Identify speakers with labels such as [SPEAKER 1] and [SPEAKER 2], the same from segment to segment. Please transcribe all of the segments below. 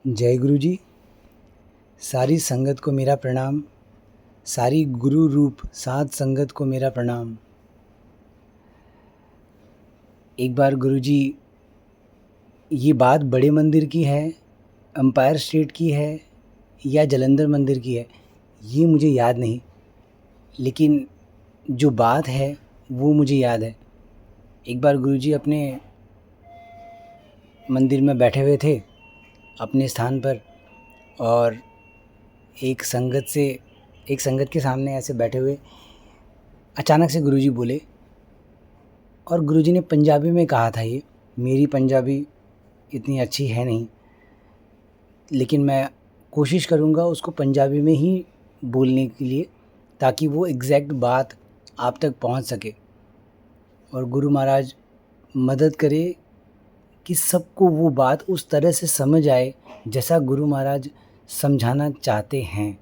[SPEAKER 1] जय गुरु जी। सारी संगत को मेरा प्रणाम। सारी गुरु रूप साध संगत को मेरा प्रणाम। एक बार गुरु जी, ये बात बड़े मंदिर की है, एम्पायर स्टेट की है या जलंधर मंदिर की है, ये मुझे याद नहीं, लेकिन जो बात है वो मुझे याद है। एक बार गुरु जी अपने मंदिर में बैठे हुए थे अपने स्थान पर, और एक संगत के सामने ऐसे बैठे हुए अचानक से गुरुजी बोले, और गुरुजी ने पंजाबी में कहा था। ये मेरी पंजाबी इतनी अच्छी है नहीं, लेकिन मैं कोशिश करूँगा उसको पंजाबी में ही बोलने के लिए, ताकि वो एग्जैक्ट बात आप तक पहुँच सके और गुरु महाराज मदद करे कि सबको वो बात उस तरह से समझ आए जैसा गुरु महाराज समझाना चाहते हैं।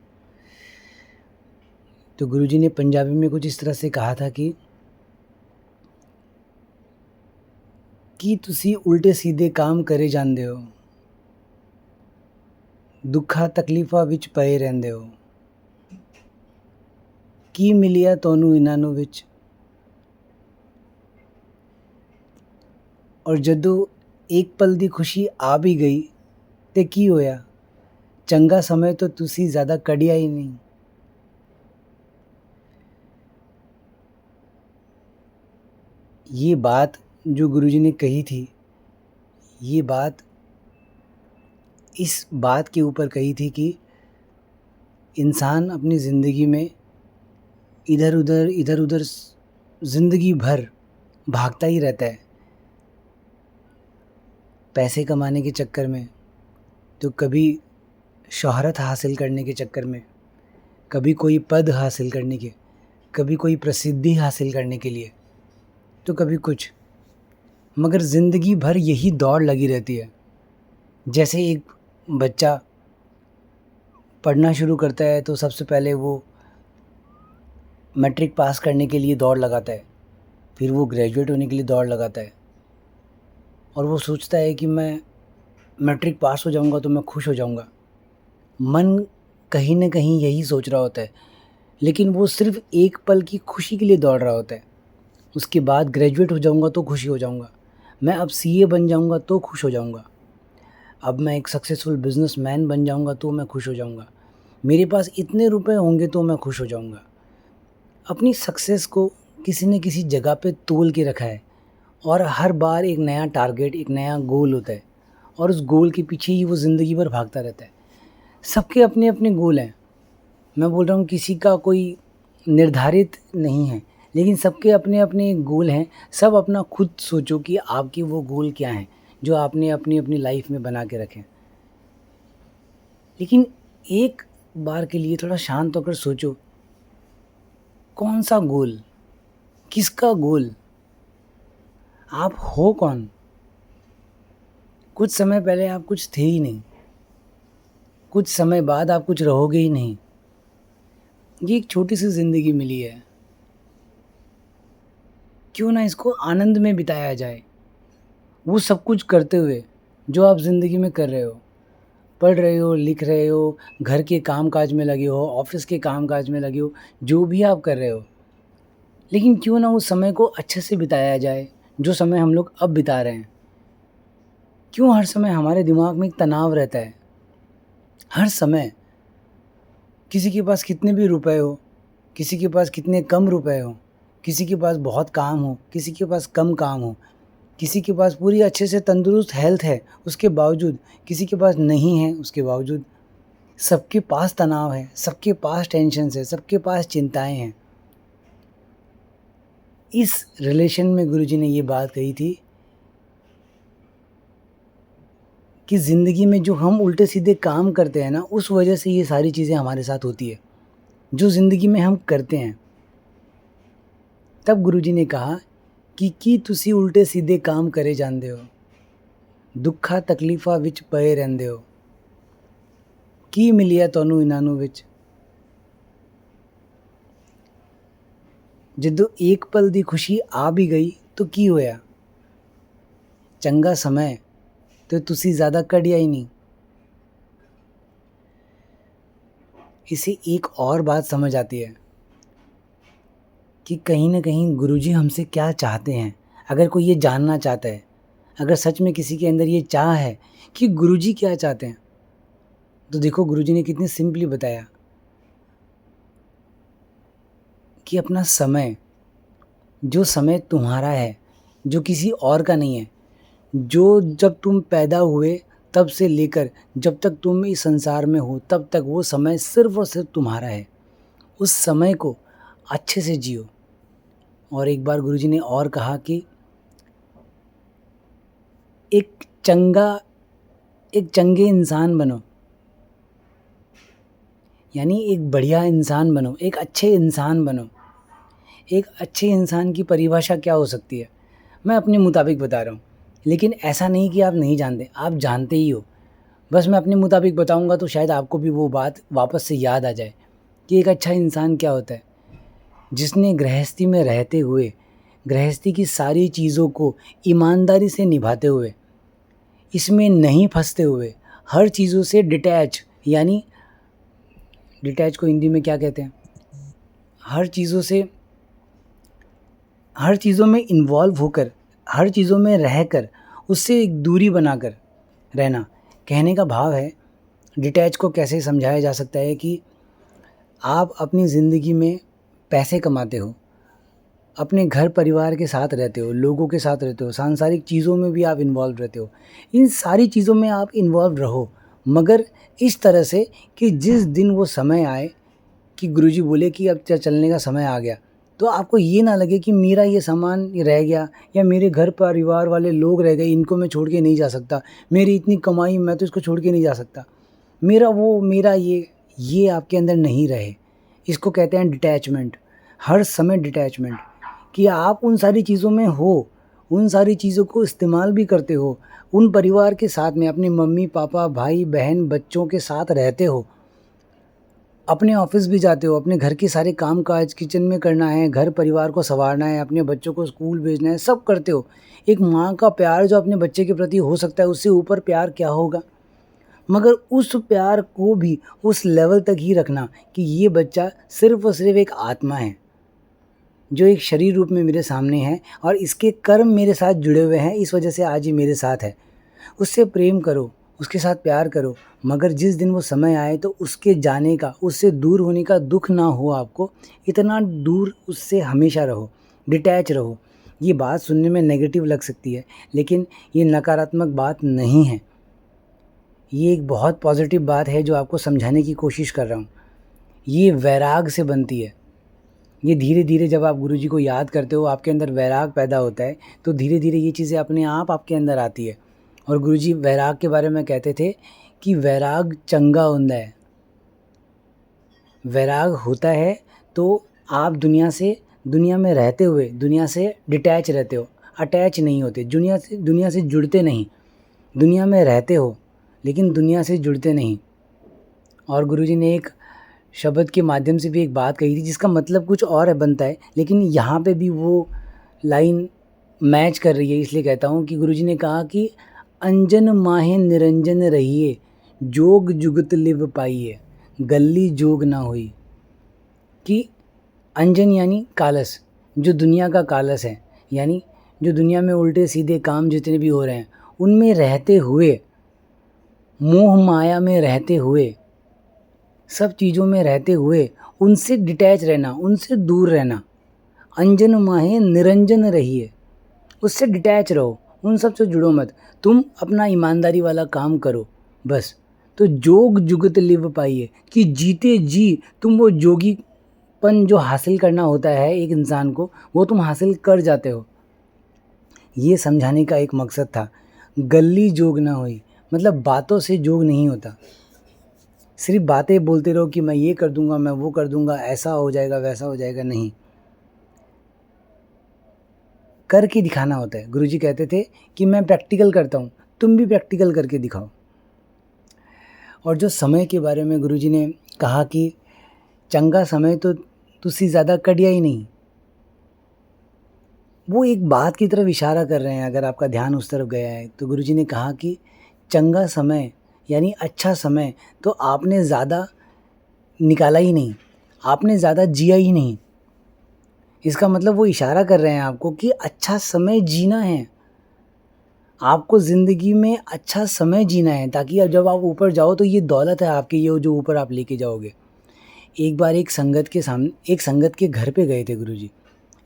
[SPEAKER 1] तो गुरुजी ने पंजाबी में कुछ इस तरह से कहा था कि तुसी उल्टे सीधे काम करे जांदे हो, दुखा तकलीफा विच पए रहंदे हो, की मिलिया तोनू इन्हां नू विच, और जदों एक पल दी खुशी आ भी गई ते की होया, चंगा समय तो तुसी ज़्यादा कढ़िया ही नहीं। ये बात जो गुरुजी ने कही थी, ये बात इस बात के ऊपर कही थी कि इंसान अपनी ज़िंदगी में इधर उधर ज़िंदगी भर भागता ही रहता है, पैसे कमाने के चक्कर में, तो कभी शोहरत हासिल करने के चक्कर में, कभी कोई पद हासिल करने के, कभी कोई प्रसिद्धि हासिल करने के लिए, तो कभी कुछ, मगर ज़िंदगी भर यही दौड़ लगी रहती है। जैसे एक बच्चा पढ़ना शुरू करता है तो सबसे पहले वो मैट्रिक पास करने के लिए दौड़ लगाता है, फिर वो ग्रेजुएट होने के लिए दौड़ लगाता है, और वो सोचता है कि मैं मैट्रिक पास हो जाऊंगा तो मैं खुश हो जाऊंगा। मन कहीं ना कहीं यही सोच रहा होता है, लेकिन वो सिर्फ एक पल की खुशी के लिए दौड़ रहा होता है। उसके बाद ग्रेजुएट हो जाऊंगा तो खुशी हो जाऊंगा, मैं अब सीए बन जाऊंगा तो खुश हो जाऊंगा, अब मैं एक सक्सेसफुल बिजनेसमैन बन जाऊंगा तो मैं खुश हो जाऊंगा, मेरे पास इतने रुपए होंगे तो मैं खुश हो जाऊंगा। अपनी सक्सेस को किसी न किसी जगह पे तोल के रखा है, और हर बार एक नया टारगेट, एक नया गोल होता है, और उस गोल के पीछे ही वो ज़िंदगी भर भागता रहता है। सबके अपने अपने गोल हैं। मैं बोल रहा हूँ किसी का कोई निर्धारित नहीं है, लेकिन सबके अपने अपने गोल हैं। सब अपना खुद सोचो कि आपके वो गोल क्या हैं जो आपने अपनी अपनी लाइफ में बना के रखे। लेकिन एक बार के लिए थोड़ा शांत होकर सोचो, कौन सा गोल, किसका गोल, आप हो कौन? कुछ समय पहले आप कुछ थे ही नहीं, कुछ समय बाद आप कुछ रहोगे ही नहीं। ये एक छोटी सी ज़िंदगी मिली है, क्यों ना इसको आनंद में बिताया जाए। वो सब कुछ करते हुए जो आप ज़िंदगी में कर रहे हो, पढ़ रहे हो, लिख रहे हो, घर के काम काज में लगे हो, ऑफिस के काम काज में लगे हो, जो भी आप कर रहे हो, लेकिन क्यों ना उस समय को अच्छे से बिताया जाए जो समय हम लोग अब बिता रहे हैं। क्यों हर समय हमारे दिमाग में एक तनाव रहता है, हर समय। किसी के पास कितने भी रुपए हो, किसी के पास कितने कम रुपए हो, किसी के पास बहुत काम हो, किसी के पास कम काम हो, किसी के पास पूरी अच्छे से तंदुरुस्त हेल्थ है उसके बावजूद, किसी के पास नहीं है उसके बावजूद, सबके पास तनाव है, सबके पास टेंशन है, सबके पास चिंताएं हैं। इस रिलेशन में गुरुजी ने ये बात कही थी कि ज़िंदगी में जो हम उल्टे सीधे काम करते हैं ना, उस वजह से ये सारी चीज़ें हमारे साथ होती है जो ज़िंदगी में हम करते हैं। तब गुरुजी ने कहा कि तुसी उल्टे सीधे काम करे जांदे हो, दुखा तकलीफा विच पए रहंदे हो, की मिलिया तोनू इन्हां नू विच, जदों एक पल दी खुशी आ भी गई तो की होया, चंगा समय तो तुसी ज़्यादा कढ़िया ही नहीं। इसे एक और बात समझ आती है कि कहीं ना कहीं गुरुजी हमसे क्या चाहते हैं। अगर कोई ये जानना चाहता है, अगर सच में किसी के अंदर ये चाह है कि गुरुजी क्या चाहते हैं, तो देखो गुरुजी ने कितनी सिंपली बताया कि अपना समय, जो समय तुम्हारा है, जो किसी और का नहीं है, जो जब तुम पैदा हुए तब से लेकर जब तक तुम इस संसार में हो तब तक वो समय सिर्फ और सिर्फ तुम्हारा है। उस समय को अच्छे से जियो। और एक बार गुरुजी ने और कहा कि एक चंगे इंसान बनो, यानी एक बढ़िया इंसान बनो, एक अच्छे इंसान बनो। एक अच्छे इंसान की परिभाषा क्या हो सकती है, मैं अपने मुताबिक बता रहा हूँ, लेकिन ऐसा नहीं कि आप नहीं जानते, आप जानते ही हो। बस मैं अपने मुताबिक बताऊँगा तो शायद आपको भी वो बात वापस से याद आ जाए कि एक अच्छा इंसान क्या होता है। जिसने गृहस्थी में रहते हुए गृहस्थी की सारी चीज़ों को ईमानदारी से निभाते हुए, इसमें नहीं फंसते हुए, हर चीज़ों से डिटैच, यानी डिटैच को हिंदी में क्या कहते हैं, हर चीज़ों में इन्वॉल्व होकर, हर चीज़ों में रहकर उससे एक दूरी बनाकर रहना। कहने का भाव है, डिटैच को कैसे समझाया जा सकता है कि आप अपनी ज़िंदगी में पैसे कमाते हो, अपने घर परिवार के साथ रहते हो, लोगों के साथ रहते हो, सांसारिक चीज़ों में भी आप इन्वॉल्व रहते हो। इन सारी चीज़ों में आप इन्वॉल्व रहो, मगर इस तरह से कि जिस दिन वो समय आए कि गुरुजी बोले कि अब चलने का समय आ गया, तो आपको ये ना लगे कि मेरा ये सामान रह गया या मेरे घर परिवार वाले लोग रह गए, इनको मैं छोड़ के नहीं जा सकता, मेरी इतनी कमाई मैं तो इसको छोड़ के नहीं जा सकता, मेरा ये आपके अंदर नहीं रहे। इसको कहते हैं डिटैचमेंट। हर समय डिटैचमेंट, कि आप उन सारी चीज़ों में हो, उन सारी चीज़ों को इस्तेमाल भी करते हो, उन परिवार के साथ में अपने मम्मी पापा भाई बहन बच्चों के साथ रहते हो, अपने ऑफिस भी जाते हो, अपने घर के सारे काम काज किचन में करना है, घर परिवार को संवारना है, अपने बच्चों को स्कूल भेजना है, सब करते हो। एक माँ का प्यार जो अपने बच्चे के प्रति हो सकता है, उससे ऊपर प्यार क्या होगा। मगर उस प्यार को भी उस लेवल तक ही रखना कि ये बच्चा सिर्फ और सिर्फ एक आत्मा है जो एक शरीर रूप में मेरे सामने है और इसके कर्म मेरे साथ जुड़े हुए हैं, इस वजह से आज ये मेरे साथ है। उससे प्रेम करो, उसके साथ प्यार करो, मगर जिस दिन वो समय आए तो उसके जाने का, उससे दूर होने का दुख ना हो आपको, इतना दूर उससे हमेशा रहो, डिटैच रहो। ये बात सुनने में नेगेटिव लग सकती है, लेकिन ये नकारात्मक बात नहीं है, ये एक बहुत पॉजिटिव बात है जो आपको समझाने की कोशिश कर रहा हूँ। ये वैराग से बनती है। ये धीरे धीरे जब आप गुरुजी को याद करते हो, आपके अंदर वैराग पैदा होता है, तो धीरे धीरे ये चीज़ें अपने आप आपके अंदर आती है। और गुरुजी वैराग के बारे में कहते थे कि वैराग चंगा होता है। वैराग होता है तो आप दुनिया में रहते हुए दुनिया से डिटैच रहते हो, अटैच नहीं होते, दुनिया से जुड़ते नहीं। दुनिया में रहते हो लेकिन दुनिया से जुड़ते नहीं। और गुरुजी ने एक शब्द के माध्यम से भी एक बात कही थी जिसका मतलब कुछ और है बनता है, लेकिन यहाँ पे भी वो लाइन मैच कर रही है, इसलिए कहता हूँ कि गुरुजी ने कहा कि अंजन माहे निरंजन रहिए, जोग जुगत लिव पाइए, गल्ली जोग ना हुई। कि अंजन यानी कालस, जो दुनिया का कालस है, यानी जो दुनिया में उल्टे सीधे काम जितने भी हो रहे हैं उनमें रहते हुए, मोह माया में रहते हुए, सब चीज़ों में रहते हुए उनसे डिटैच रहना, उनसे दूर रहना। अंजन माहे निरंजन रहिए, उससे डिटैच रहो, उन सब से जुड़ो मत, तुम अपना ईमानदारी वाला काम करो बस। तो जोग जुगत लिव पाइए, कि जीते जी तुम वो जोगीपन जो हासिल करना होता है एक इंसान को, वो तुम हासिल कर जाते हो। ये समझाने का एक मकसद था। गल्ली जोग ना हुई, मतलब बातों से जोग नहीं होता। सिर्फ बातें बोलते रहो कि मैं ये कर दूंगा, मैं वो कर दूंगा, ऐसा हो जाएगा वैसा हो जाएगा, नहीं, करके दिखाना होता है। गुरुजी कहते थे कि मैं प्रैक्टिकल करता हूँ, तुम भी प्रैक्टिकल करके दिखाओ। और जो समय के बारे में गुरुजी ने कहा कि चंगा समय तो तुझसे ज़्यादा कड़िया ही नहीं, वो एक बात की तरफ इशारा कर रहे हैं। अगर आपका ध्यान उस तरफ गया है तो गुरुजी ने कहा कि चंगा समय यानी अच्छा समय तो आपने ज़्यादा निकाला ही नहीं, आपने ज़्यादा जिया ही नहीं। इसका मतलब वो इशारा कर रहे हैं आपको कि अच्छा समय जीना है, आपको ज़िंदगी में अच्छा समय जीना है, ताकि अब जब आप ऊपर जाओ तो ये दौलत है आपकी, ये जो ऊपर आप लेके जाओगे। एक बार एक संगत के घर पे गए थे गुरुजी।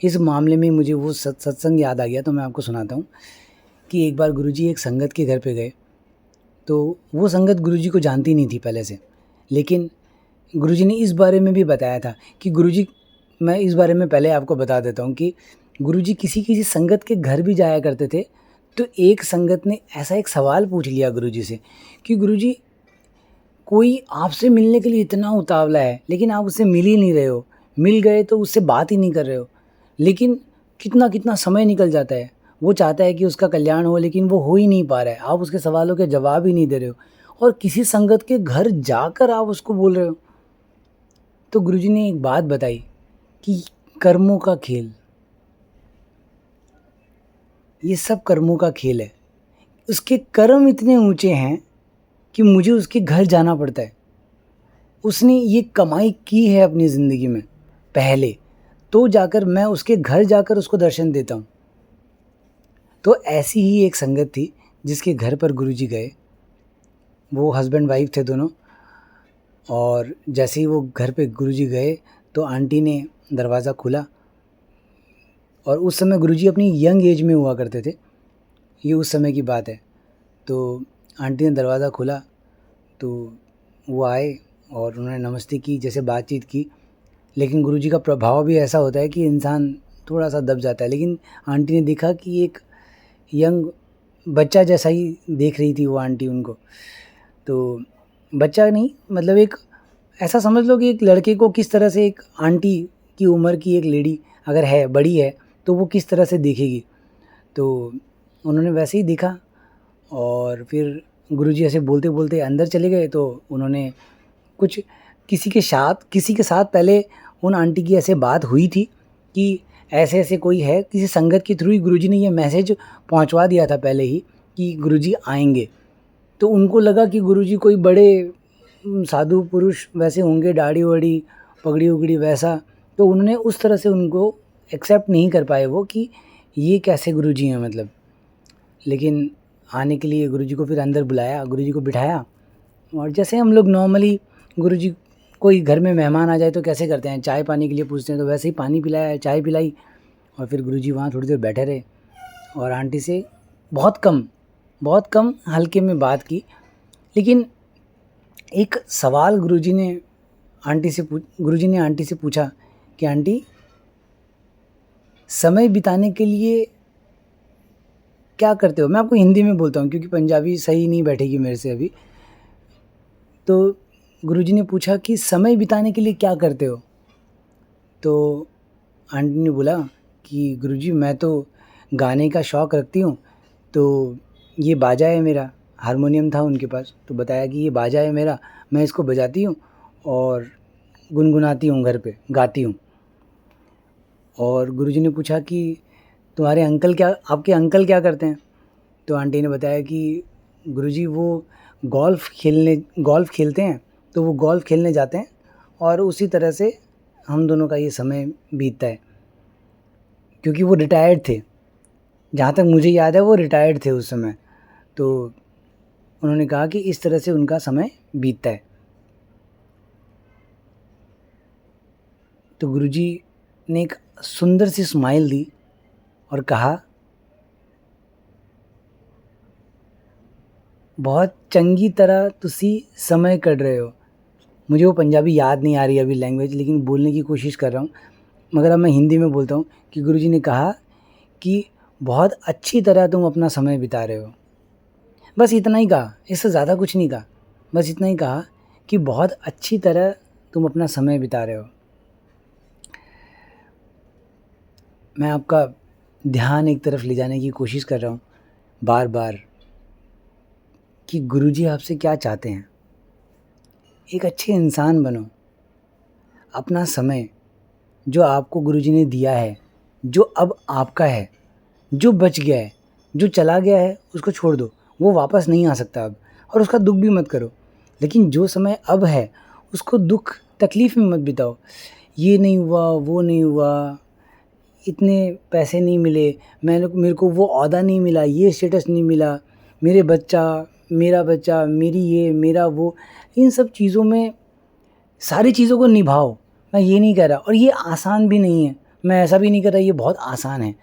[SPEAKER 1] इस मामले में मुझे वो सत्संग याद आ गया, तो मैं आपको सुनाता हूँ कि एक बार गुरुजी एक संगत के घर पे गए, तो वो संगत गुरुजी को जानती नहीं थी पहले से, लेकिन गुरुजी ने इस बारे में भी बताया था कि गुरुजी, मैं इस बारे में पहले आपको बता देता हूँ कि गुरुजी किसी किसी संगत के घर भी जाया करते थे। तो एक संगत ने ऐसा एक सवाल पूछ लिया गुरुजी से कि गुरुजी, कोई आपसे मिलने के लिए इतना उतावला है, लेकिन आप उससे मिल ही नहीं रहे हो, मिल गए तो उससे बात ही नहीं कर रहे हो, लेकिन कितना कितना समय निकल जाता है, वो चाहता है कि उसका कल्याण हो, लेकिन वो हो ही नहीं पा रहा है, आप उसके सवालों के जवाब ही नहीं दे रहे हो, और किसी संगत के घर जाकर आप उसको बोल रहे हो। तो गुरुजी ने एक बात बताई कि कर्मों का खेल, ये सब कर्मों का खेल है। उसके कर्म इतने ऊंचे हैं कि मुझे उसके घर जाना पड़ता है। उसने ये कमाई की है अपनी ज़िंदगी में पहले, तो जाकर मैं उसके घर जाकर उसको दर्शन देता हूँ। तो ऐसी ही एक संगत थी जिसके घर पर गुरुजी गए। वो हस्बैंड वाइफ थे दोनों, और जैसे ही वो घर पे गुरुजी गए तो आंटी ने दरवाज़ा खोला, और उस समय गुरुजी अपनी यंग एज में हुआ करते थे, ये उस समय की बात है। तो आंटी ने दरवाज़ा खोला तो वो आए और उन्होंने नमस्ते की, जैसे बातचीत की, लेकिन गुरुजी का प्रभाव भी ऐसा होता है कि इंसान थोड़ा सा दब जाता है। लेकिन आंटी ने देखा कि एक यंग बच्चा जैसा ही देख रही थी वो आंटी उनको, तो बच्चा नहीं, मतलब एक ऐसा समझ लो कि एक लड़के को किस तरह से एक आंटी की उम्र की एक लेडी अगर है, बड़ी है, तो वो किस तरह से देखेगी, तो उन्होंने वैसे ही देखा। और फिर गुरुजी ऐसे बोलते बोलते अंदर चले गए। तो उन्होंने कुछ किसी के साथ पहले उन आंटी की ऐसे बात हुई थी कि ऐसे ऐसे कोई है, किसी संगत के थ्रू ही गुरुजी ने ये मैसेज पहुंचवा दिया था पहले ही कि गुरुजी आएंगे। तो उनको लगा कि गुरुजी कोई बड़े साधु पुरुष वैसे होंगे, दाढ़ी वाड़ी पगड़ी उगड़ी वैसा, तो उन्होंने उस तरह से उनको एक्सेप्ट नहीं कर पाए वो कि ये कैसे गुरुजी हैं मतलब। लेकिन आने के लिए गुरुजी को फिर अंदर बुलाया, गुरुजी को बिठाया, और जैसे हम लोग नॉर्मली गुरुजी, कोई घर में मेहमान आ जाए तो कैसे करते हैं, चाय पानी के लिए पूछते हैं, तो वैसे ही पानी पिलाया, चाय पिलाई, और फिर गुरुजी वहाँ थोड़ी देर बैठे रहे और आंटी से बहुत कम हल्के में बात की। लेकिन एक सवाल गुरुजी ने आंटी से पूछा कि आंटी, समय बिताने के लिए क्या करते हो? मैं आपको हिंदी में बोलता हूँ क्योंकि पंजाबी सही नहीं बैठेगी मेरे से अभी। तो गुरुजी ने पूछा कि समय बिताने के लिए क्या करते हो? तो आंटी ने बोला कि गुरुजी, मैं तो गाने का शौक़ रखती हूँ, तो ये बाजा है मेरा, हारमोनियम था उनके पास, तो बताया कि ये बाजा है मेरा, मैं इसको बजाती हूँ और गुनगुनाती हूँ, घर पे गाती हूँ। और गुरुजी ने पूछा कि आपके अंकल क्या करते हैं? तो आंटी ने बताया कि गुरुजी वो गोल्फ़ खेलते हैं, तो वो गोल्फ़ खेलने जाते हैं, और उसी तरह से हम दोनों का ये समय बीतता है। क्योंकि वो रिटायर्ड थे, जहाँ तक मुझे याद है वो रिटायर्ड थे उस समय। तो उन्होंने कहा कि इस तरह से उनका समय बीतता है। तो गुरुजी ने एक सुंदर सी स्माइल दी और कहा, बहुत चंगी तरह तुसी समय कट रहे हो। मुझे वो पंजाबी याद नहीं आ रही अभी लैंग्वेज, लेकिन बोलने की कोशिश कर रहा हूँ, मगर अब मैं हिंदी में बोलता हूँ कि गुरुजी ने कहा कि बहुत अच्छी तरह तुम अपना समय बिता रहे हो। बस इतना ही कहा, इससे ज़्यादा कुछ नहीं कहा, बस इतना ही कहा कि बहुत अच्छी तरह तुम अपना समय बिता रहे हो। मैं आपका ध्यान एक तरफ ले जाने की कोशिश कर रहा हूँ बार बार कि गुरुजी आपसे क्या चाहते हैं। एक अच्छे इंसान बनो। अपना समय जो आपको गुरुजी ने दिया है, जो अब आपका है, जो बच गया है, जो चला गया है, उसको छोड़ दो, वो वापस नहीं आ सकता अब, और उसका दुःख भी मत करो। लेकिन जो समय अब है उसको दुःख तकलीफ़ में मत बिताओ। ये नहीं हुआ, वो नहीं हुआ, इतने पैसे नहीं मिले, मेरे को वो ओहदा नहीं मिला, ये स्टेटस नहीं मिला, मेरा बच्चा, मेरी ये, मेरा वो, इन सब चीज़ों में सारी चीज़ों को निभाओ। मैं ये नहीं कह रहा, और ये आसान भी नहीं है, मैं ऐसा भी नहीं कर रहा ये बहुत आसान है।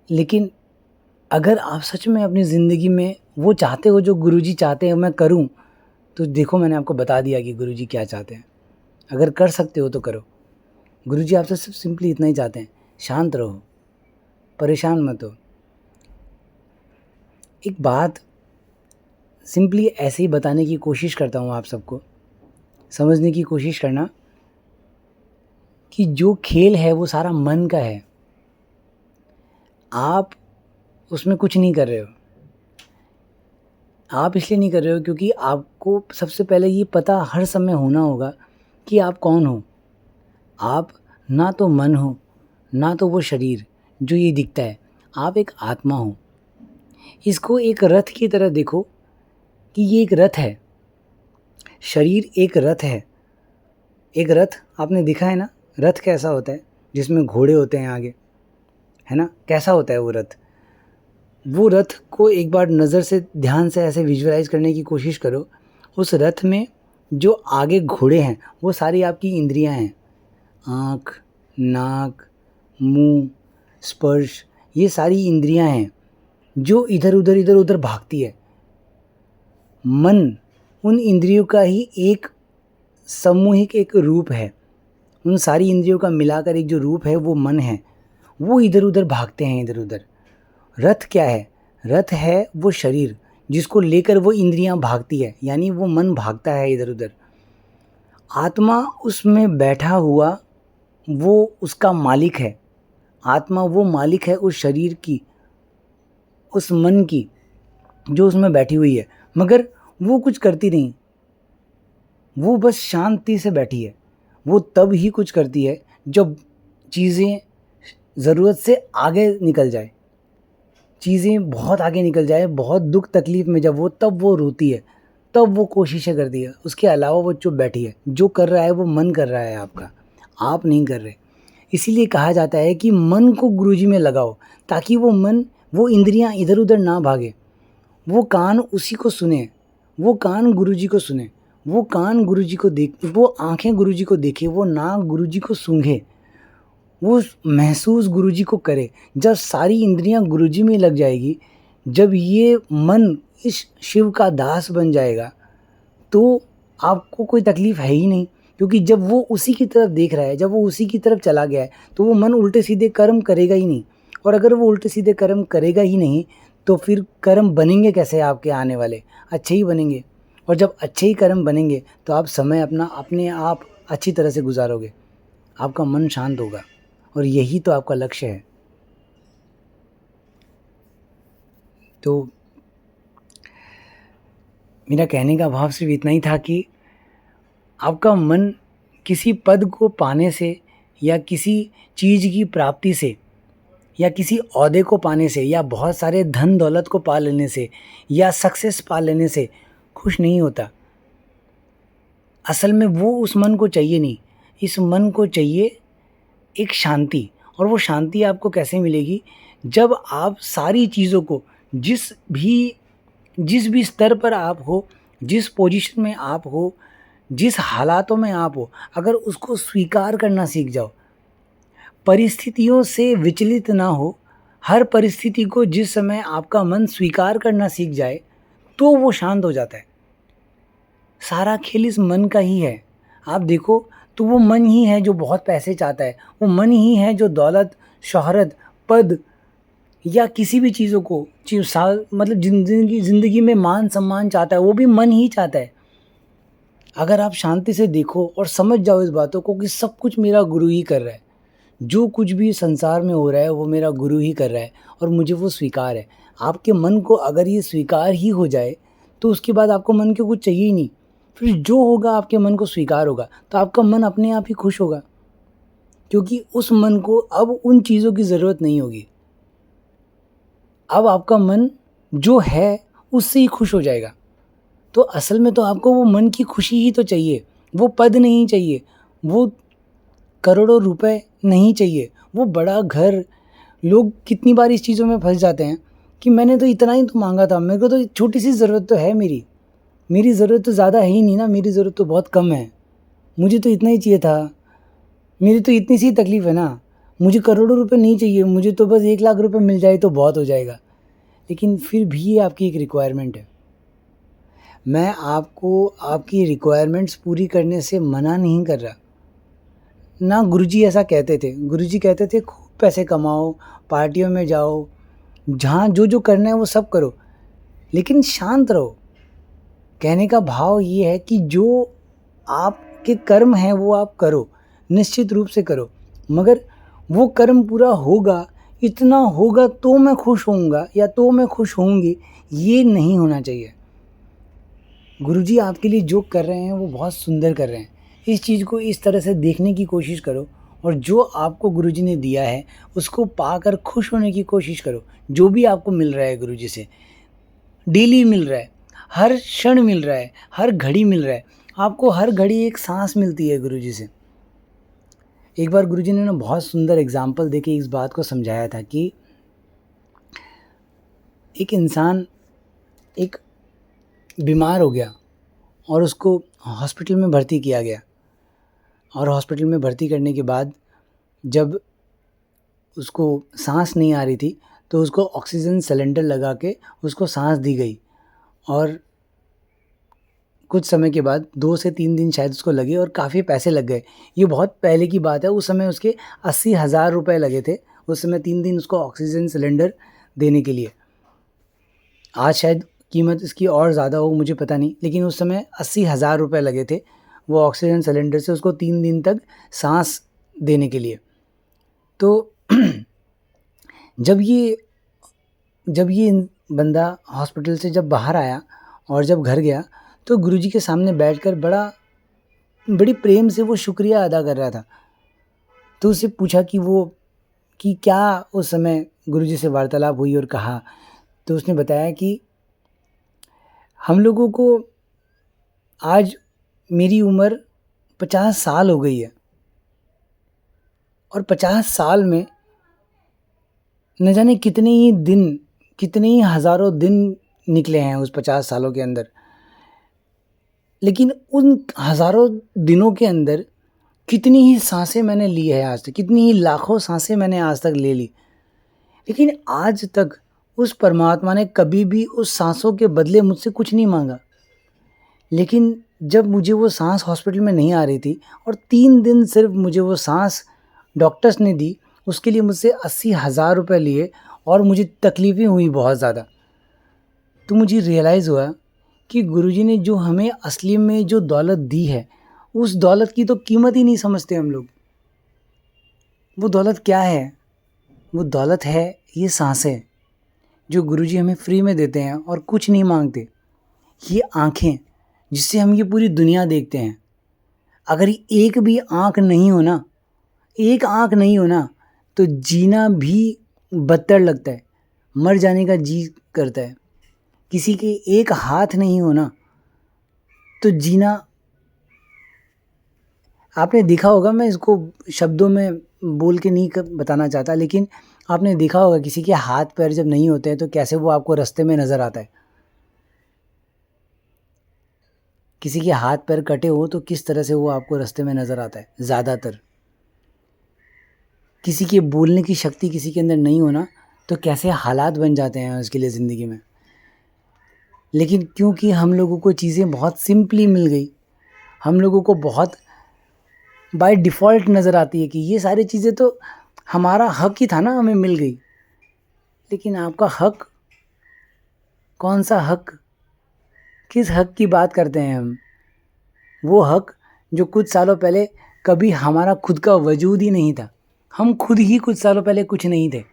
[SPEAKER 1] लेकिन अगर आप सच में अपनी ज़िंदगी में वो चाहते हो जो गुरुजी चाहते हैं मैं करूं, तो देखो मैंने आपको बता दिया कि गुरुजी क्या चाहते हैं। अगर कर सकते हो तो करो। गुरुजी आपसे सिर्फ सिंपली इतना ही चाहते हैं, शांत रहो, परेशान मत हो। एक बात सिंपली ऐसे ही बताने की कोशिश करता हूँ आप सबको, समझने की कोशिश करना कि जो खेल है वो सारा मन का है। आप उसमें कुछ नहीं कर रहे हो। आप इसलिए नहीं कर रहे हो क्योंकि आपको सबसे पहले ये पता हर समय होना होगा कि आप कौन हो। आप ना तो मन हो, ना तो वो शरीर जो ये दिखता है। आप एक आत्मा हो। इसको एक रथ की तरह देखो कि ये एक रथ है। शरीर एक रथ है। एक रथ आपने देखा है ना, रथ कैसा होता है, जिसमें घोड़े होते हैं आगे, है ना, कैसा होता है वो रथ। वो रथ को एक बार नज़र से ध्यान से ऐसे विजुअलाइज करने की कोशिश करो। उस रथ में जो आगे घोड़े हैं वो सारी आपकी इंद्रियां हैं। आँख, नाक, मुंह, स्पर्श, ये सारी इंद्रियां हैं जो इधर उधर भागती है। मन उन इंद्रियों का ही एक सामूहिक एक रूप है। उन सारी इंद्रियों का मिलाकर एक जो रूप है वो मन है। वो इधर उधर भागते हैं इधर उधर। रथ क्या है? रथ है वो शरीर जिसको लेकर वो इंद्रियां भागती है, यानी वो मन भागता है इधर उधर। आत्मा उसमें बैठा हुआ वो उसका मालिक है। आत्मा वो मालिक है उस शरीर की, उस मन की जो उसमें बैठी हुई है, मगर वो कुछ करती नहीं। वो बस शांति से बैठी है। वो तब ही कुछ करती है जब चीज़ें ज़रूरत से आगे निकल जाए, चीज़ें बहुत आगे निकल जाए, बहुत दुख तकलीफ़ में जब वो, तब वो रोती है, तब वो कोशिशें करती है। उसके अलावा वो चुप बैठी है। जो कर रहा है वो मन कर रहा है आपका, आप नहीं कर रहे। इसीलिए कहा जाता है कि मन को गुरुजी में लगाओ, ताकि वो मन, वो इंद्रियां इधर उधर ना भागे। वो कान उसी को सुने, वो कान गुरुजी को सुने, वो कान गुरुजी को देख, वो आँखें गुरुजी को देखे, वो नाक गुरुजी को सूंघे, वो महसूस गुरुजी को करे। जब सारी इंद्रियां गुरुजी में लग जाएगी, जब ये मन इस शिव का दास बन जाएगा, तो आपको कोई तकलीफ़ है ही नहीं। क्योंकि जब वो उसी की तरफ देख रहा है, जब वो उसी की तरफ चला गया है, तो वो मन उल्टे सीधे कर्म करेगा ही नहीं। और अगर वो उल्टे सीधे कर्म करेगा ही नहीं, तो फिर कर्म बनेंगे कैसे आपके आने वाले? अच्छे ही बनेंगे। और जब अच्छे ही कर्म बनेंगे तो आप समय अपना अपने आप अच्छी तरह से गुजारोगे, आपका मन शांत होगा, और यही तो आपका लक्ष्य है। तो मेरा कहने का भाव सिर्फ इतना ही था कि आपका मन किसी पद को पाने से, या किसी चीज़ की प्राप्ति से, या किसी ओहदे को पाने से, या बहुत सारे धन दौलत को पा लेने से, या सक्सेस पा लेने से खुश नहीं होता। असल में वो उस मन को चाहिए नहीं। इस मन को चाहिए एक शांति। और वो शांति आपको कैसे मिलेगी? जब आप सारी चीज़ों को, जिस भी स्तर पर आप हो, जिस पोजीशन में आप हो, जिस हालातों में आप हो, अगर उसको स्वीकार करना सीख जाओ, परिस्थितियों से विचलित ना हो, हर परिस्थिति को जिस समय आपका मन स्वीकार करना सीख जाए, तो वो शांत हो जाता है। सारा खेल इस मन का ही है। आप देखो तो वो मन ही है जो बहुत पैसे चाहता है, वो मन ही है जो दौलत, शोहरत, पद, या किसी भी चीज़ों को मतलब ज़िंदगी में मान सम्मान चाहता है, वो भी मन ही चाहता है। अगर आप शांति से देखो और समझ जाओ इस बातों को कि सब कुछ मेरा गुरु ही कर रहा है, जो कुछ भी संसार में हो रहा है वो मेरा गुरु ही कर रहा है, और मुझे वो स्वीकार है। आपके मन को अगर ये स्वीकार ही हो जाए, तो उसके बाद आपको मन के कुछ चाहिए ही नहीं। फिर जो होगा आपके मन को स्वीकार होगा, तो आपका मन अपने आप ही खुश होगा, क्योंकि उस मन को अब उन चीज़ों की ज़रूरत नहीं होगी। अब आपका मन जो है उससे ही खुश हो जाएगा। तो असल में तो आपको वो मन की खुशी ही तो चाहिए, वो पद नहीं चाहिए, वो करोड़ों रुपए नहीं चाहिए, वो बड़ा घर। लोग कितनी बार इस चीज़ों में फँस जाते हैं कि मैंने तो इतना ही तो माँगा था, मेरे को तो छोटी-सी ज़रूरत तो है मेरी ज़रूरत तो ज़्यादा है ही नहीं ना, मेरी ज़रूरत तो बहुत कम है, मुझे तो इतना ही चाहिए था, मेरी तो इतनी सी तकलीफ़ है ना, मुझे करोड़ों रुपए नहीं चाहिए, मुझे तो बस 1 लाख रुपए मिल जाए तो बहुत हो जाएगा। लेकिन फिर भी ये आपकी एक रिक्वायरमेंट है। मैं आपको आपकी रिक्वायरमेंट्स पूरी करने से मना नहीं कर रहा। ना गुरुजी ऐसा कहते थे, गुरुजी कहते थे खूब पैसे कमाओ, पार्टियों में जाओ, जहाँ जो करना है वो सब करो, लेकिन शांत रहो। कहने का भाव ये है कि जो आपके कर्म हैं वो आप करो, निश्चित रूप से करो, मगर वो कर्म पूरा होगा, इतना होगा तो मैं खुश होऊँगा या तो मैं खुश होऊँगी, ये नहीं होना चाहिए। गुरुजी आपके लिए जो कर रहे हैं वो बहुत सुंदर कर रहे हैं। इस चीज़ को इस तरह से देखने की कोशिश करो और जो आपको गुरुजी ने दिया है उसको पाकर खुश होने की कोशिश करो। जो भी आपको मिल रहा है गुरुजी से, डेली मिल रहा है, हर क्षण मिल रहा है, हर घड़ी मिल रहा है, आपको हर घड़ी एक सांस मिलती है गुरुजी से। एक बार गुरुजी ने ना बहुत सुंदर एग्जाम्पल देके इस बात को समझाया था कि एक इंसान एक बीमार हो गया और उसको हॉस्पिटल में भर्ती किया गया, और हॉस्पिटल में भर्ती करने के बाद जब उसको सांस नहीं आ रही थी तो उसको ऑक्सीजन सिलेंडर लगा के उसको सांस दी गई, और कुछ समय के बाद 2 से 3 दिन शायद उसको लगे और काफ़ी पैसे लग गए। ये बहुत पहले की बात है, उस समय उसके 80,000 रुपये लगे थे, उस समय 3 दिन उसको ऑक्सीजन सिलेंडर देने के लिए। आज शायद कीमत इसकी और ज़्यादा हो, मुझे पता नहीं, लेकिन उस समय 80,000 रुपये लगे थे वो ऑक्सीजन सिलेंडर से उसको 3 दिन तक सांस देने के लिए। तो जब ये बंदा हॉस्पिटल से जब बाहर आया और जब घर गया तो गुरुजी के सामने बैठकर बड़ी प्रेम से वो शुक्रिया अदा कर रहा था। तो उससे पूछा कि क्या उस समय गुरुजी से वार्तालाप हुई और कहा, तो उसने बताया कि हम लोगों को आज मेरी उम्र 50 साल हो गई है और 50 साल में न जाने कितने ही हज़ारों दिन निकले हैं उस 50 सालों के अंदर, लेकिन उन हज़ारों दिनों के अंदर कितनी ही सांसें मैंने ली है आज तक, कितनी ही लाखों सांसें मैंने आज तक ले ली, लेकिन आज तक उस परमात्मा ने कभी भी उस सांसों के बदले मुझसे कुछ नहीं मांगा। लेकिन जब मुझे वो सांस हॉस्पिटल में नहीं आ रही थी और 3 दिन सिर्फ मुझे वो सांस डॉक्टर्स ने दी, उसके लिए मुझसे 80,000 रुपये लिए और मुझे तकलीफ़ें हुई बहुत ज़्यादा। तो मुझे रियलाइज़ हुआ कि गुरुजी ने जो हमें असली में जो दौलत दी है, उस दौलत की तो कीमत ही नहीं समझते हम लोग। वो दौलत क्या है? वो दौलत है ये सांसें जो गुरुजी हमें फ्री में देते हैं और कुछ नहीं मांगते। ये आँखें जिससे हम ये पूरी दुनिया देखते हैं, अगर एक भी आँख नहीं हो ना, एक आँख नहीं हो ना, तो जीना भी बदतर लगता है, मर जाने का जी करता है। किसी के एक हाथ नहीं हो ना, तो जीना, आपने देखा होगा, मैं इसको शब्दों में बोल के नहीं बताना चाहता, लेकिन आपने देखा होगा किसी के हाथ पैर जब नहीं होते हैं तो कैसे वो आपको रास्ते में नज़र आता है। किसी के हाथ पैर कटे हो तो किस तरह से वो आपको रास्ते में नज़र आता है ज़्यादातर। किसी के बोलने की शक्ति किसी के अंदर नहीं होना तो कैसे हालात बन जाते हैं उसके लिए ज़िंदगी में। लेकिन क्योंकि हम लोगों को चीज़ें बहुत सिंपली मिल गई, हम लोगों को बहुत बाय डिफ़ॉल्ट नज़र आती है कि ये सारी चीज़ें तो हमारा हक ही था ना, हमें मिल गई। लेकिन आपका हक कौन सा हक? किस हक की बात करते हैं हम? वो हक जो कुछ सालों पहले कभी हमारा खुद का वजूद ही नहीं था, हम खुद ही कुछ सालों पहले कुछ नहीं थे,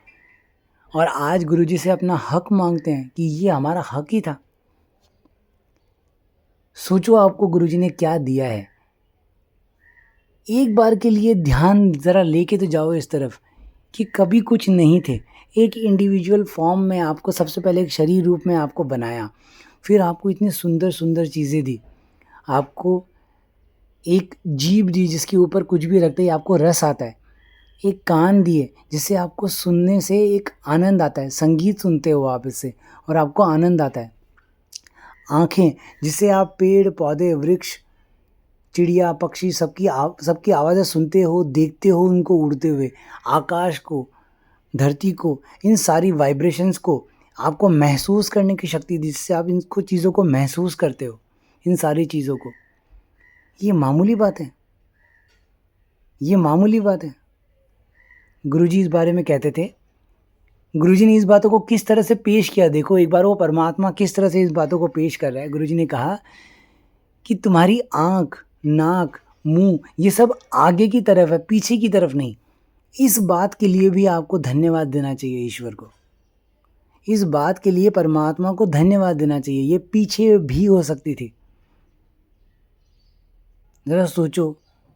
[SPEAKER 1] और आज गुरुजी से अपना हक मांगते हैं कि ये हमारा हक ही था। सोचो आपको गुरुजी ने क्या दिया है। एक बार के लिए ध्यान ज़रा लेके तो जाओ इस तरफ कि कभी कुछ नहीं थे। एक इंडिविजुअल फॉर्म में आपको सबसे पहले एक शरीर रूप में आपको बनाया, फिर आपको इतनी सुंदर सुंदर चीज़ें दी, आपको एक जीभ दी जिसके ऊपर कुछ भी रखते ही आपको रस आता है, एक कान दिए जिससे आपको सुनने से एक आनंद आता है, संगीत सुनते हो आप इससे और आपको आनंद आता है। आँखें जिससे आप पेड़ पौधे वृक्ष चिड़िया पक्षी सबकी आवाज़ें सुनते हो, देखते हो उनको उड़ते हुए, आकाश को, धरती को, इन सारी वाइब्रेशंस को आपको महसूस करने की शक्ति दी, जिससे आप इनको चीज़ों को महसूस करते हो, इन सारी चीज़ों को। ये मामूली बात है, ये मामूली बात है। गुरुजी इस बारे में कहते थे, गुरुजी ने इस बातों को किस तरह से पेश किया, देखो एक बार वो परमात्मा किस तरह से इस बातों को पेश कर रहा है। गुरुजी ने कहा कि तुम्हारी आँख, नाक, मुंह ये सब आगे की तरफ है, पीछे की तरफ नहीं। इस बात के लिए भी आपको धन्यवाद देना चाहिए ईश्वर को, इस बात के लिए परमात्मा को धन्यवाद देना चाहिए। ये पीछे भी हो सकती थी। ज़रा सोचो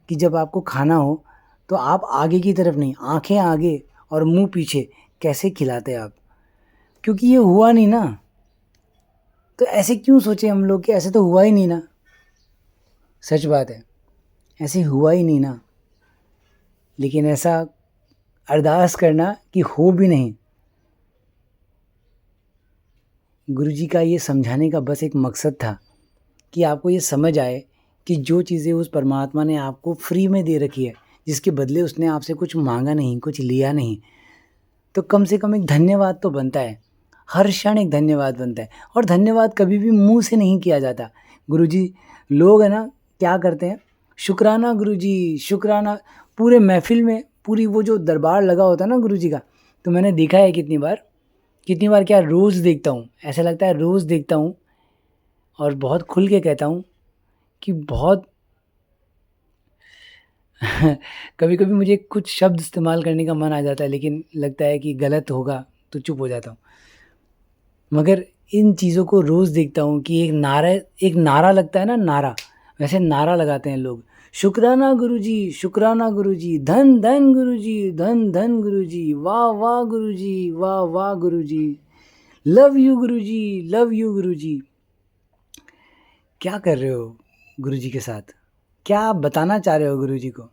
[SPEAKER 1] कि जब आपको खाना हो तो आप आगे की तरफ नहीं, आंखें आगे और मुंह पीछे कैसे खिलाते आप, क्योंकि ये हुआ नहीं ना। तो ऐसे क्यों सोचे हम लोग कि ऐसे तो हुआ ही नहीं ना। सच बात है, ऐसे हुआ ही नहीं ना। लेकिन ऐसा अरदास करना कि हो भी नहीं। गुरुजी का ये समझाने का बस एक मकसद था कि आपको ये समझ आए कि जो चीज़ें उस परमात्मा ने आपको फ्री में दे रखी है, जिसके बदले उसने आपसे कुछ मांगा नहीं, कुछ लिया नहीं, तो कम से कम एक धन्यवाद तो बनता है। हर क्षण एक धन्यवाद बनता है। और धन्यवाद कभी भी मुंह से नहीं किया जाता। गुरुजी लोग है ना क्या करते हैं, शुक्राना गुरुजी शुक्राना, पूरे महफिल में पूरी वो जो दरबार लगा होता है ना गुरुजी का, तो मैंने देखा है कितनी बार क्या रोज़ देखता हूँ, ऐसा लगता है रोज़ देखता हूँ और बहुत खुल के कहता हूँ कि बहुत कभी कभी मुझे कुछ शब्द इस्तेमाल करने का मन आ जाता है, लेकिन लगता है कि गलत होगा तो चुप हो जाता हूँ। मगर इन चीज़ों को रोज़ देखता हूँ कि एक नारा लगता है ना, नारा, वैसे नारा लगाते हैं लोग, शुक्राना गुरुजी, धन धन गुरुजी, धन धन गुरुजी, वाह वाह गुरुजी, वाह वाह गुरुजी, लव यू गुरुजी। क्या कर रहे हो गुरुजी के साथ, क्या आप बताना चाह रहे हो गुरुजी को?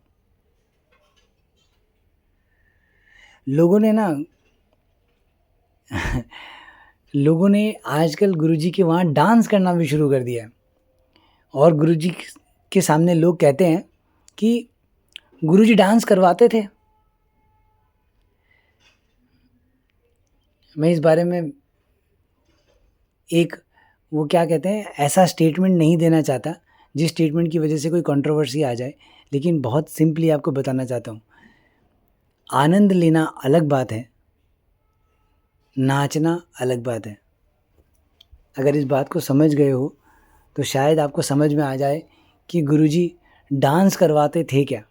[SPEAKER 1] लोगों ने आजकल गुरुजी के वहाँ डांस करना भी शुरू कर दिया है। और गुरुजी के सामने लोग कहते हैं कि गुरुजी डांस करवाते थे। मैं इस बारे में एक वो क्या कहते हैं ऐसा स्टेटमेंट नहीं देना चाहता जिस स्टेटमेंट की वजह से कोई कंट्रोवर्सी आ जाए, लेकिन बहुत सिंपली आपको बताना चाहता हूँ, आनंद लेना अलग बात है, नाचना अलग बात है। अगर इस बात को समझ गए हो तो शायद आपको समझ में आ जाए कि गुरुजी डांस करवाते थे क्या।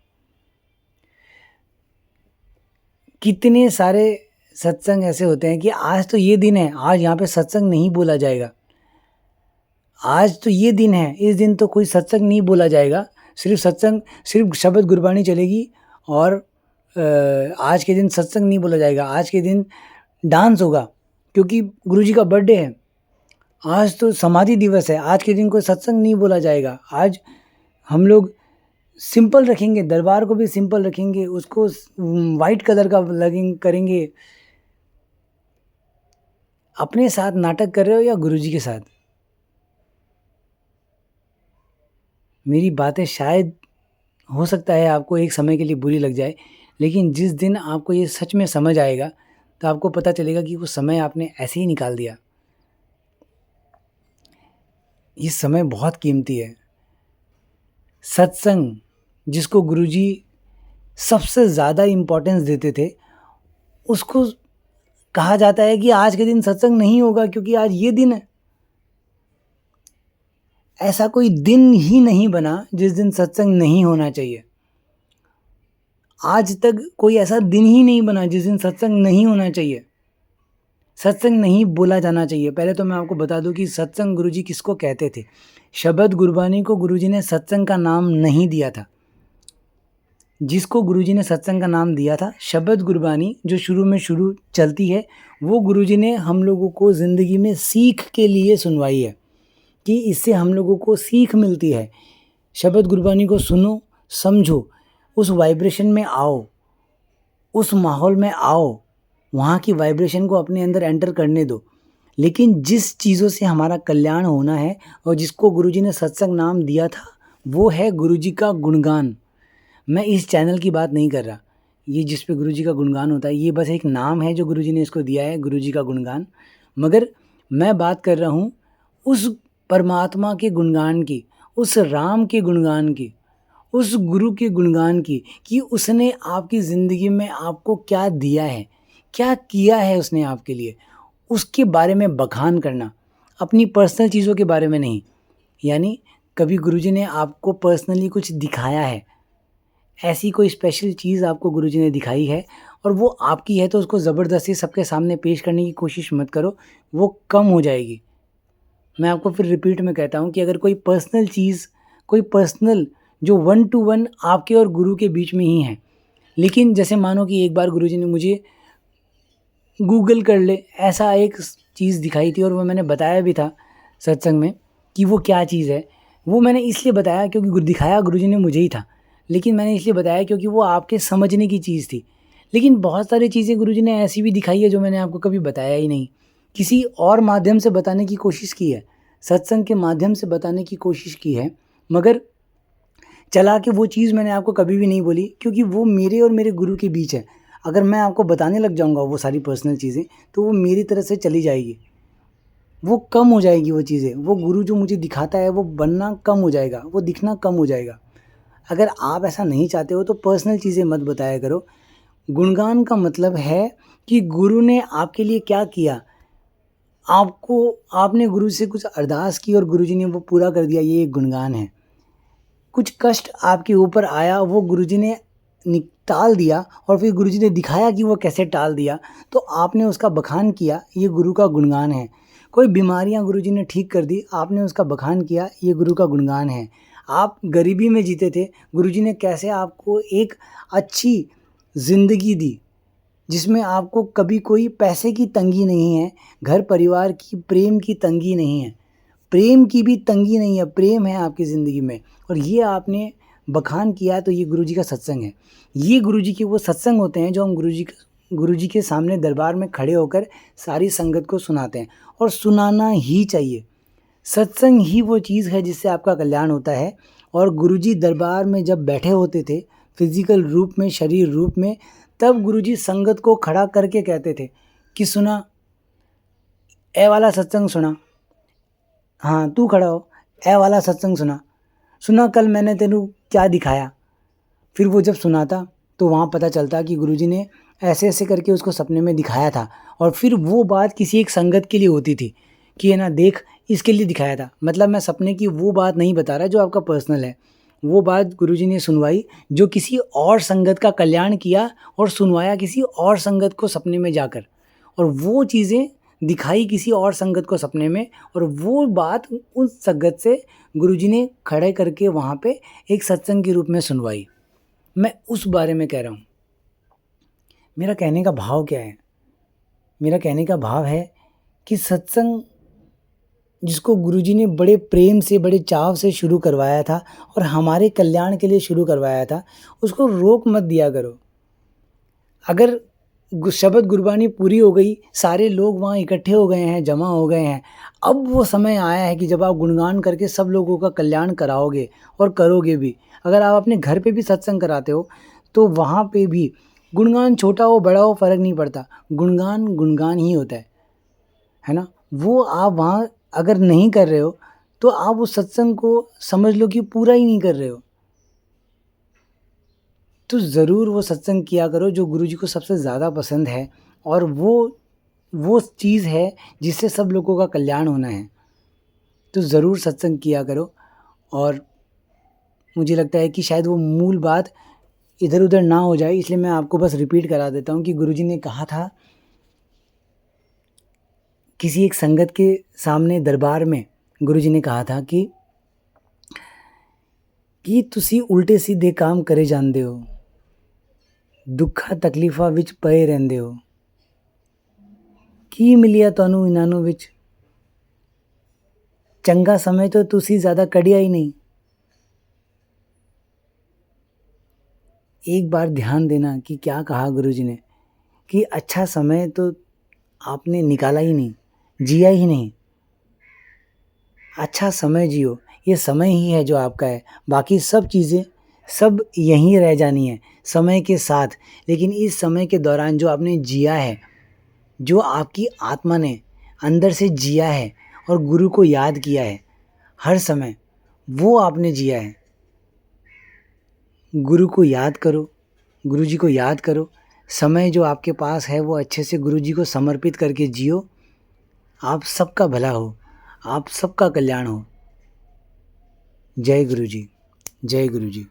[SPEAKER 1] कितने सारे सत्संग ऐसे होते हैं कि आज तो ये दिन है, आज यहाँ पे सत्संग नहीं बोला जाएगा, आज तो ये दिन है, इस दिन तो कोई सत्संग नहीं बोला जाएगा, सिर्फ शब्द गुरबानी चलेगी और आज के दिन सत्संग नहीं बोला जाएगा, आज के दिन डांस होगा क्योंकि गुरुजी का बर्थडे है, आज तो समाधि दिवस है, आज के दिन कोई सत्संग नहीं बोला जाएगा। आज हम लोग सिंपल रखेंगे, दरबार को भी सिंपल रखेंगे, उसको वाइट कलर का करेंगे। अपने साथ नाटक कर रहे हो या गुरुजी के साथ? मेरी बातें शायद हो सकता है आपको एक समय के लिए बुरी लग जाए, लेकिन जिस दिन आपको ये सच में समझ आएगा तो आपको पता चलेगा कि वो समय आपने ऐसे ही निकाल दिया। ये समय बहुत कीमती है। सत्संग जिसको गुरुजी सबसे ज़्यादा इम्पोर्टेंस देते थे, उसको कहा जाता है कि आज के दिन सत्संग नहीं होगा क्योंकि आज ये दिन है। ऐसा कोई दिन ही नहीं बना जिस दिन सत्संग नहीं होना चाहिए। आज तक कोई ऐसा दिन ही नहीं बना जिस दिन सत्संग नहीं होना चाहिए, सत्संग नहीं बोला जाना चाहिए। पहले तो मैं आपको बता दूं कि सत्संग गुरुजी किसको कहते थे। शब्द गुरबानी को गुरुजी ने सत्संग का नाम नहीं दिया था। जिसको गुरुजी ने सत्संग का नाम दिया था, शब्द गुरबानी जो शुरू चलती है, वो गुरुजी ने हम लोगों को ज़िंदगी में सीख के लिए सुनवाई है। कि इससे हम लोगों को सीख मिलती है। शबद गुरबानी को सुनो, समझो, उस वाइब्रेशन में आओ, उस माहौल में आओ, वहाँ की वाइब्रेशन को अपने अंदर एंटर करने दो। लेकिन जिस चीज़ों से हमारा कल्याण होना है और जिसको गुरुजी ने सत्संग नाम दिया था, वो है गुरुजी का गुणगान। मैं इस चैनल की बात नहीं कर रहा, ये जिस पे गुरुजी का गुणगान होता है ये बस एक नाम है जो गुरुजी ने इसको दिया है, गुरुजी का गुणगान। मगर मैं बात कर रहा हूँ उस परमात्मा के गुणगान की, उस राम के गुणगान की, उस गुरु के गुणगान की, कि उसने आपकी ज़िंदगी में आपको क्या दिया है, क्या किया है उसने आपके लिए, उसके बारे में बखान करना, अपनी पर्सनल चीज़ों के बारे में नहीं। यानी कभी गुरुजी ने आपको पर्सनली कुछ दिखाया है, ऐसी कोई स्पेशल चीज़ आपको गुरुजी ने दिखाई है और वो आपकी है, तो उसको ज़बरदस्ती सबके सामने पेश करने की कोशिश मत करो, वो कम हो जाएगी। मैं आपको फिर रिपीट में कहता हूँ कि अगर कोई पर्सनल चीज़, कोई पर्सनल जो 1 टू 1 आपके और गुरु के बीच में ही है, लेकिन जैसे मानो कि एक बार गुरुजी ने मुझे गूगल कर ले ऐसा एक चीज़ दिखाई थी और वो मैंने बताया भी था सत्संग में कि वो क्या चीज़ है। वो मैंने इसलिए बताया क्योंकि दिखाया गुरुजी ने मुझे ही था, लेकिन मैंने इसलिए बताया क्योंकि वो आपके समझने की चीज़ थी। लेकिन बहुत सारी चीज़ें गुरुजी ने ऐसी भी दिखाई है जो मैंने आपको कभी बताया ही नहीं, किसी और माध्यम से बताने की कोशिश की है, सत्संग के माध्यम से बताने की कोशिश की है, मगर चला के वो चीज़ मैंने आपको कभी भी नहीं बोली, क्योंकि वो मेरे और मेरे गुरु के बीच है। अगर मैं आपको बताने लग जाऊँगा वो सारी पर्सनल चीज़ें, तो वो मेरी तरफ से चली जाएगी, वो कम हो जाएगी वो चीज़ें, वो गुरु जो मुझे दिखाता है वो बनना कम हो जाएगा, वो दिखना कम हो जाएगा। अगर आप ऐसा नहीं चाहते हो तो पर्सनल चीज़ें मत बताया करो। गुणगान का मतलब है कि गुरु ने आपके लिए क्या किया, आपने गुरु से कुछ अरदास की और गुरुजी ने वो पूरा कर दिया, ये एक गुणगान है। कुछ कष्ट आपके ऊपर आया, वो गुरुजी ने टाल दिया और फिर गुरुजी ने दिखाया कि वो कैसे टाल दिया, तो आपने उसका बखान किया, ये गुरु का गुणगान है। कोई बीमारियां गुरुजी ने ठीक कर दी, आपने उसका बखान किया, ये गुरु का गुणगान है। आप गरीबी में जीते थे, गुरुजी ने कैसे आपको एक अच्छी ज़िंदगी दी, जिसमें आपको कभी कोई पैसे की तंगी नहीं है, घर परिवार की प्रेम की तंगी नहीं है, प्रेम की भी तंगी नहीं है, प्रेम है आपकी ज़िंदगी में, और ये आपने बखान किया, तो ये गुरुजी का सत्संग है। ये गुरुजी के वो सत्संग होते हैं जो हम गुरुजी के सामने दरबार में खड़े होकर सारी संगत को सुनाते हैं, और सुनाना ही चाहिए। सत्संग ही वो चीज़ है जिससे आपका कल्याण होता है। और गुरुजी दरबार में जब बैठे होते थे फिजिकल रूप में, शरीर रूप में, तब गुरुजी संगत को खड़ा करके कहते थे कि सुना, ए वाला सत्संग सुना, हाँ तू खड़ा हो, ए वाला सत्संग सुना, सुना कल मैंने तेनू क्या दिखाया। फिर वो जब सुनाता तो वहाँ पता चलता कि गुरुजी ने ऐसे ऐसे करके उसको सपने में दिखाया था, और फिर वो बात किसी एक संगत के लिए होती थी कि है ना, देख इसके लिए दिखाया था। मतलब मैं सपने की वो बात नहीं बता रहा जो आपका पर्सनल है, वो बात गुरुजी ने सुनवाई जो किसी और संगत का कल्याण किया, और सुनवाया किसी और संगत को सपने में जाकर, और वो चीज़ें दिखाई किसी और संगत को सपने में, और वो बात उस संगत से गुरुजी ने खड़े करके वहाँ पे एक सत्संग के रूप में सुनवाई। मैं उस बारे में कह रहा हूँ। मेरा कहने का भाव क्या है? मेरा कहने का भाव है कि सत्संग जिसको गुरुजी ने बड़े प्रेम से, बड़े चाव से शुरू करवाया था और हमारे कल्याण के लिए शुरू करवाया था, उसको रोक मत दिया करो। अगर शबद गुरबानी पूरी हो गई, सारे लोग वहाँ इकट्ठे हो गए हैं, जमा हो गए हैं, अब वो समय आया है कि जब आप गुणगान करके सब लोगों का कल्याण कराओगे और करोगे भी। अगर आप अपने घर पे भी सत्संग कराते हो तो वहाँ पे भी गुणगान छोटा हो बड़ा हो फ़र्क नहीं पड़ता, गुणगान गुणगान ही होता है ना। वो आप वहाँ अगर नहीं कर रहे हो तो आप उस सत्संग को समझ लो कि पूरा ही नहीं कर रहे हो। तो ज़रूर वो सत्संग किया करो जो गुरुजी को सबसे ज़्यादा पसंद है, और वो चीज़ है जिससे सब लोगों का कल्याण होना है। तो ज़रूर सत्संग किया करो। और मुझे लगता है कि शायद वो मूल बात इधर-उधर ना हो जाए, इसलिए मैं आपको बस रिपीट करा देता हूँ कि गुरुजी ने कहा था, किसी एक संगत के सामने दरबार में गुरुजी ने कहा था कि ਤੁਸੀਂ ਉਲਟੇ ਸਿੱਧੇ काम करे ਜਾਂਦੇ ਹੋ, ਦੁੱਖਾਂ ਤਕਲੀਫਾਂ ਵਿੱਚ ਪਏ ਰਹਿੰਦੇ ਹੋ, ਕੀ ਮਿਲਿਆ ਤੁਹਾਨੂੰ ਇਹਨਾਂ ਨੂੰ ਵਿੱਚ? चंगा समय तो तुसी ज़्यादा कढ़िया ही नहीं। एक बार ध्यान देना कि क्या कहा गुरुजी ने, कि अच्छा समय तो आपने निकाला ही नहीं, जिया ही नहीं। अच्छा समय जियो, ये समय ही है जो आपका है, बाकी सब चीज़ें सब यहीं रह जानी है समय के साथ। लेकिन इस समय के दौरान जो आपने जिया है, जो आपकी आत्मा ने अंदर से जिया है और गुरु को याद किया है हर समय, वो आपने जिया है। गुरु को याद करो, गुरुजी को याद करो। समय जो आपके पास है वो अच्छे से गुरुजी को समर्पित करके जियो। आप सबका भला हो, आप सबका कल्याण हो। जय गुरुजी, जय गुरुजी।